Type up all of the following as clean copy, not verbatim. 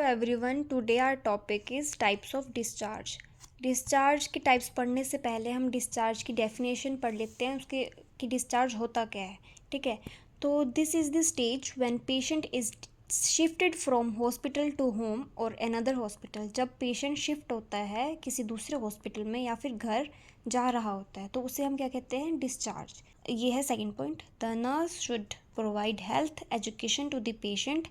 Everyone, today our topic is types of discharge. Discharge के types पढ़ने से पहले हम डिस्चार्ज की डेफिनेशन पढ़ लेते हैं उसके कि डिस्चार्ज होता क्या है। ठीक है, तो this is the stage when patient is shifted from hospital to home और अनदर हॉस्पिटल। जब पेशेंट शिफ्ट होता है किसी दूसरे हॉस्पिटल में या फिर घर जा रहा होता है तो उसे हम क्या कहते हैं, डिस्चार्ज। ये है second point. The nurse should provide health education to the patient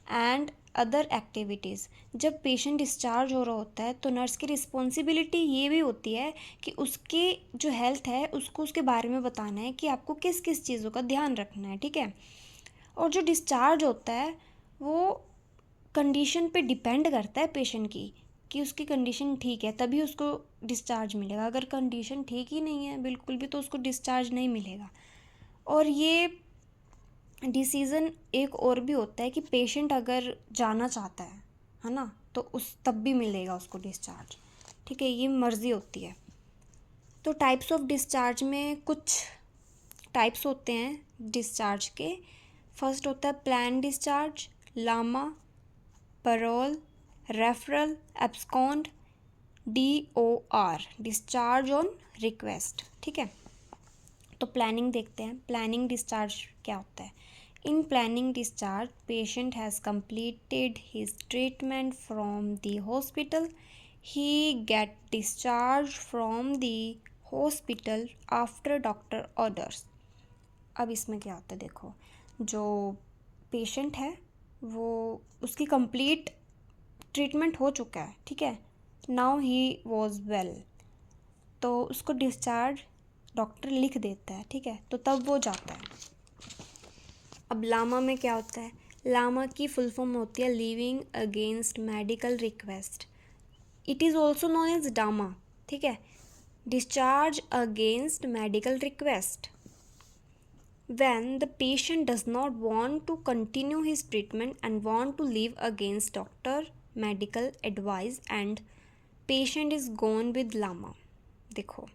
and other activities. जब पेशेंट डिस्चार्ज हो रहा होता है तो नर्स की रिस्पॉन्सिबिलिटी ये भी होती है कि उसकी जो हेल्थ है उसको उसके बारे में बताना है कि आपको किस किस चीज़ों का ध्यान रखना है। ठीक है, और जो डिस्चार्ज होता है वो कंडीशन पे डिपेंड करता है पेशेंट की, कि उसकी कंडीशन ठीक है तभी उसको डिस्चार्ज मिलेगा। अगर कंडीशन ठीक ही नहीं है बिल्कुल भी तो उसको डिस्चार्ज नहीं मिलेगा। और ये डिसीज़न एक और भी होता है कि पेशेंट अगर जाना चाहता है ना, तो उस तब भी मिलेगा उसको डिस्चार्ज। ठीक है, ये मर्ज़ी होती है। तो टाइप्स ऑफ डिस्चार्ज में कुछ टाइप्स होते हैं डिस्चार्ज के। फर्स्ट होता है plan discharge, LAMA, parole, referral, abscond, DOR, discharge on request. ठीक है, तो प्लानिंग देखते हैं। प्लानिंग डिस्चार्ज क्या होता है। In planning discharge patient has completed his treatment from the hospital. He get discharged from the hospital after doctor orders. अब इसमें क्या होता है, देखो, जो पेशेंट है वो उसकी कंप्लीट ट्रीटमेंट हो चुका है। ठीक है, नाउ ही वॉज वेल, तो उसको डिस्चार्ज डॉक्टर लिख देता है। ठीक है, तो तब वो जाता है। अब लामा में क्या होता है, लामा की फुल फॉर्म होती है leaving against medical request. It is also known as DAMA. ठीक है, discharge against medical request when the patient does not want to continue his treatment and want to leave against doctor medical advice and patient is gone with lama। देखो,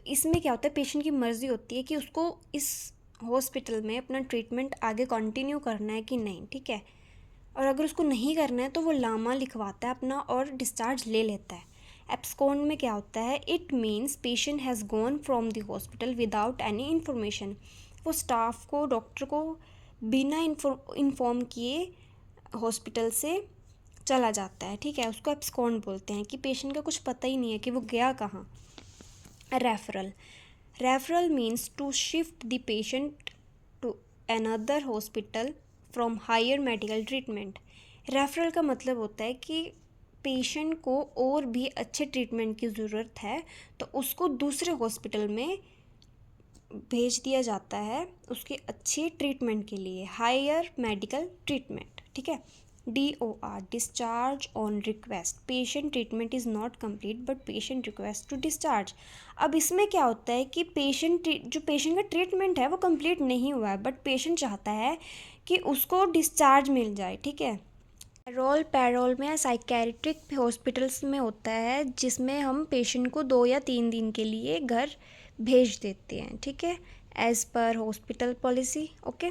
इसमें क्या होता है, patient की मर्ज़ी होती है कि उसको इस हॉस्पिटल में अपना ट्रीटमेंट आगे कंटिन्यू करना है कि नहीं। ठीक है, और अगर उसको नहीं करना है तो वो लामा लिखवाता है अपना और डिस्चार्ज ले लेता है। एब्सकॉन्ड में क्या होता है, it means patient has gone from the hospital without any information. वो स्टाफ को, डॉक्टर को बिना इन्फॉर्म किए हॉस्पिटल से चला जाता है। ठीक है, उसको एब्सकॉन्ड बोलते हैं कि पेशेंट का कुछ पता ही नहीं है कि वो गया कहाँ। Referral, referral means to shift the patient to another hospital from higher medical treatment. Referral का मतलब होता है कि पेशेंट को और भी अच्छे ट्रीटमेंट की ज़रूरत है तो उसको दूसरे हॉस्पिटल में भेज दिया जाता है उसके अच्छे ट्रीटमेंट के लिए, हायर मेडिकल ट्रीटमेंट। ठीक है, DOR, discharge on request. Patient treatment is not complete but patient request to discharge. अब इसमें क्या होता है कि जो पेशेंट का ट्रीटमेंट है वो कंप्लीट नहीं हुआ है बट पेशेंट चाहता है कि उसको डिस्चार्ज मिल जाए। ठीक है, पैरोल में साइकेट्रिक हॉस्पिटल्स में होता है जिसमें हम पेशेंट को 2 या 3 दिन के लिए घर भेज देते हैं। ठीक है, as per hospital policy. Okay,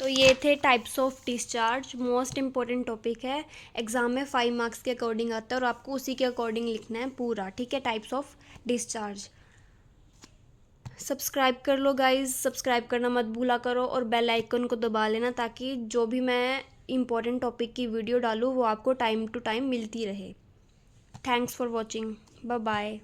तो ये थे types of discharge. Most important topic है, एग्ज़ाम में 5 मार्क्स के अकॉर्डिंग आता है और आपको उसी के अकॉर्डिंग लिखना है पूरा। ठीक है, टाइप्स ऑफ डिस्चार्ज। सब्सक्राइब कर लो गाइज, सब्सक्राइब करना मत भूला करो और बेल आइकन को दबा लेना ताकि जो भी मैं इम्पोर्टेंट टॉपिक की वीडियो डालूँ वो आपको टाइम टू टाइम मिलती रहे। Thanks for watching, bye bye.